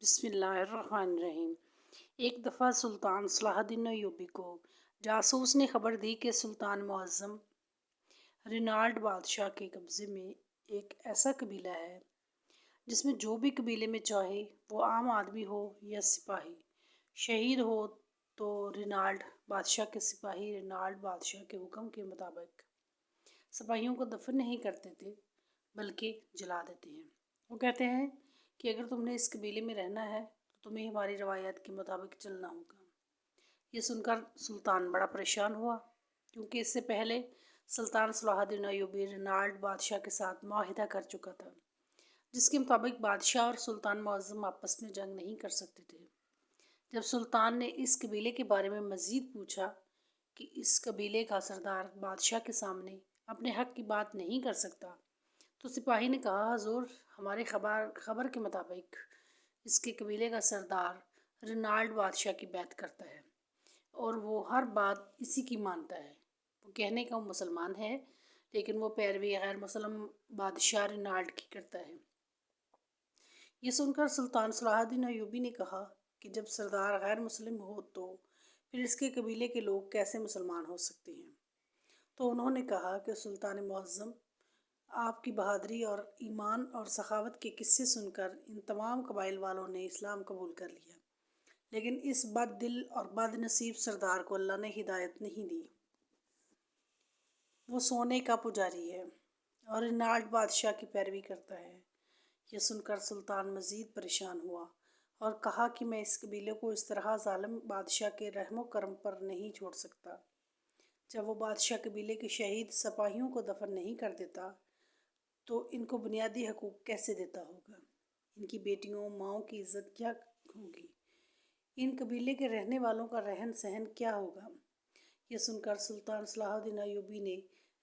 بسم اللہ الرحمن الرحیم۔ ایک دفعہ سلطان صلاح الدین ایوبی کو جاسوس نے خبر دی کہ سلطان معظم رینالڈ بادشاہ کے قبضے میں ایک ایسا قبیلہ ہے جس میں جو بھی قبیلے میں چاہے وہ عام آدمی ہو یا سپاہی شہید ہو تو رینالڈ بادشاہ کے سپاہی رینالڈ بادشاہ کے حکم کے مطابق سپاہیوں کو دفن نہیں کرتے تھے بلکہ جلا دیتے ہیں۔ وہ کہتے ہیں کہ اگر تم نے اس قبیلے میں رہنا ہے تو تمہیں ہماری روایات کے مطابق چلنا ہوگا۔ یہ سن کر سلطان بڑا پریشان ہوا، کیونکہ اس سے پہلے سلطان صلاح الدین ایوبی رینالڈ بادشاہ کے ساتھ معاہدہ کر چکا تھا، جس کے مطابق بادشاہ اور سلطان معظم آپس میں جنگ نہیں کر سکتے تھے۔ جب سلطان نے اس قبیلے کے بارے میں مزید پوچھا کہ اس قبیلے کا سردار بادشاہ کے سامنے اپنے حق کی بات نہیں کر سکتا، تو سپاہی نے کہا، حضور، ہمارے خبر کے مطابق اس کے قبیلے کا سردار رینالڈ بادشاہ کی بیعت کرتا ہے اور وہ ہر بات اسی کی مانتا ہے۔ وہ کہنے کا وہ مسلمان ہے، لیکن وہ پیروی غیر مسلم بادشاہ رینالڈ کی کرتا ہے۔ یہ سن کر سلطان صلاح الدین ایوبی نے کہا کہ جب سردار غیر مسلم ہو تو پھر اس کے قبیلے کے لوگ کیسے مسلمان ہو سکتے ہیں؟ تو انہوں نے کہا کہ سلطان معظم، آپ کی بہادری اور ایمان اور سخاوت کے قصے سن کر ان تمام قبائل والوں نے اسلام قبول کر لیا، لیکن اس بد دل اور بد نصیب سردار کو اللہ نے ہدایت نہیں دی۔ وہ سونے کا پجاری ہے اور رینالڈ بادشاہ کی پیروی کرتا ہے۔ یہ سن کر سلطان مزید پریشان ہوا اور کہا کہ میں اس قبیلے کو اس طرح ظالم بادشاہ کے رحم و کرم پر نہیں چھوڑ سکتا۔ جب وہ بادشاہ قبیلے کے شہید سپاہیوں کو دفن نہیں کر دیتا تو ان کو بنیادی حقوق کیسے دیتا ہوگا؟ ان کی بیٹیوں ماؤں کی عزت کیا ہوگی؟ ان قبیلے کے رہنے والوں کا رہن سہن کیا ہوگا؟ یہ سن کر سلطان صلاح الدین ایوبی نے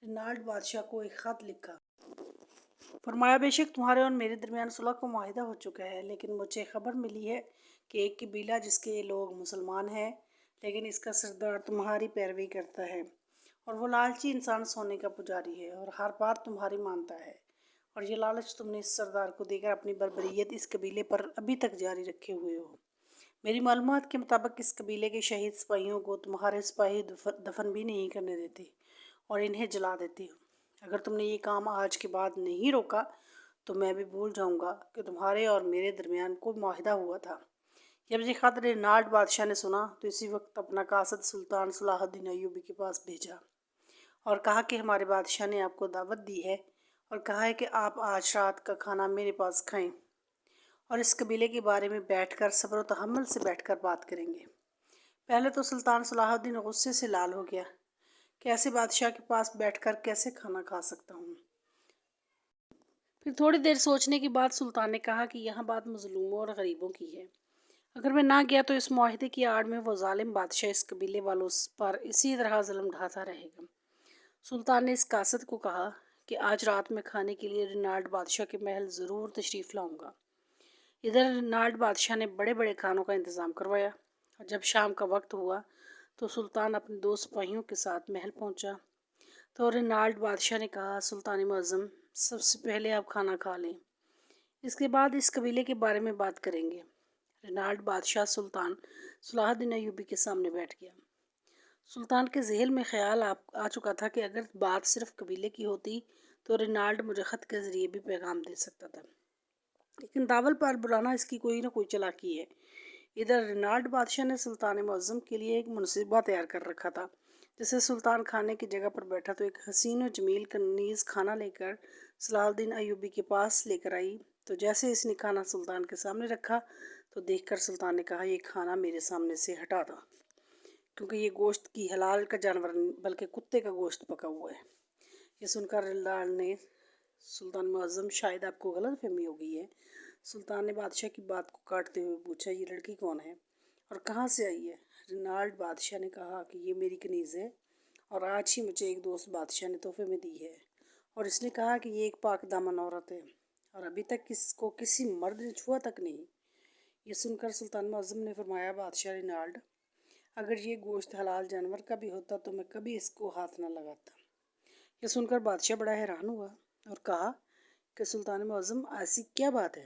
رینالڈ بادشاہ کو ایک خط لکھا۔ فرمایا، بے شک تمہارے اور میرے درمیان صلح کا معاہدہ ہو چکا ہے، لیکن مجھے خبر ملی ہے کہ ایک قبیلہ جس کے لوگ مسلمان ہیں لیکن اس کا سردار تمہاری پیروی کرتا ہے، اور وہ لالچی انسان سونے کا پجاری ہے اور ہر بات تمہاری مانتا ہے، اور یہ لالچ تم نے اس سردار کو دے کر اپنی بربریت اس قبیلے پر ابھی تک جاری رکھے ہوئے ہو۔ میری معلومات کے مطابق اس قبیلے کے شہید سپاہیوں کو تمہارے سپاہی دفن بھی نہیں کرنے دیتے اور انہیں جلا دیتے ہو۔ اگر تم نے یہ کام آج کے بعد نہیں روکا تو میں بھی بھول جاؤں گا کہ تمہارے اور میرے درمیان کوئی معاہدہ ہوا تھا۔ جب یہ خط رینالڈ بادشاہ نے سنا تو اسی وقت اپنا قاصد سلطان صلاح الدین ایوبی کے پاس بھیجا اور کہا کہ ہمارے بادشاہ نے آپ کو دعوت دی ہے اور کہا ہے کہ آپ آج رات کا کھانا میرے پاس کھائیں اور اس قبیلے کے بارے میں بیٹھ کر صبر و تحمل سے بیٹھ کر بات کریں گے۔ پہلے تو سلطان صلاح الدین غصے سے لال ہو گیا کہ ایسے بادشاہ کے پاس بیٹھ کر کیسے کھانا کھا سکتا ہوں۔ پھر تھوڑی دیر سوچنے کے بعد سلطان نے کہا کہ یہاں بات مظلوموں اور غریبوں کی ہے۔ اگر میں نہ گیا تو اس معاہدے کی آڑ میں وہ ظالم بادشاہ اس قبیلے والوں پر اسی طرح ظلم ڈھاتا رہے گا۔ سلطان نے اس قاصد کو کہا کہ آج رات میں کھانے کے لیے رینالڈ بادشاہ کے محل ضرور تشریف لاؤں گا۔ ادھر رینالڈ بادشاہ نے بڑے بڑے کھانوں کا انتظام کروایا، اور جب شام کا وقت ہوا تو سلطان اپنے 2 سپاہیوں کے ساتھ محل پہنچا تو رینالڈ بادشاہ نے کہا، سلطان معظم، سب سے پہلے آپ کھانا کھا لیں، اس کے بعد اس قبیلے کے بارے میں بات کریں گے۔ رینالڈ بادشاہ سلطان صلاح الدین ایوبی کے سامنے بیٹھ گیا۔ سلطان کے ذہن میں خیال آ چکا تھا کہ اگر بات صرف قبیلے کی ہوتی تو رینالڈ مجھے خط کے ذریعے بھی پیغام دے سکتا تھا، لیکن داول پر بلانا اس کی کوئی نہ کوئی چالاکی ہے۔ ادھر رینالڈ بادشاہ نے سلطان معظم کے لیے ایک منصوبہ تیار کر رکھا تھا۔ جیسے سلطان کھانے کی جگہ پر بیٹھا تو ایک حسین و جمیل کنیز کھانا لے کر صلاح الدین ایوبی کے پاس لے کر آئی، تو جیسے اس نے کھانا سلطان کے سامنے رکھا تو دیکھ کر سلطان نے کہا، یہ کھانا میرے سامنے سے ہٹا دو، کیونکہ یہ گوشت کی حلال کا جانور نہیں بلکہ کتے کا گوشت پکا ہوا ہے۔ یہ سن کر رینالڈ نے، سلطان معظم، شاید آپ کو غلط فہمی ہو گئی ہے۔ سلطان نے بادشاہ کی بات کو کاٹتے ہوئے پوچھا، یہ لڑکی کون ہے اور کہاں سے آئی ہے؟ رینالڈ بادشاہ نے کہا کہ یہ میری کنیز ہے اور آج ہی مجھے ایک دوست بادشاہ نے تحفے میں دی ہے، اور اس نے کہا کہ یہ ایک پاک دامن عورت ہے اور ابھی تک اس کو کسی مرد نے چھوا تک نہیں۔ یہ سن کر سلطان معظم نے فرمایا، بادشاہ رینالڈ، اگر یہ گوشت حلال جانور کا بھی ہوتا تو میں کبھی اس کو ہاتھ نہ لگاتا۔ یہ سن کر بادشاہ بڑا حیران ہوا اور کہا کہ سلطان معظم، ایسی کیا بات ہے؟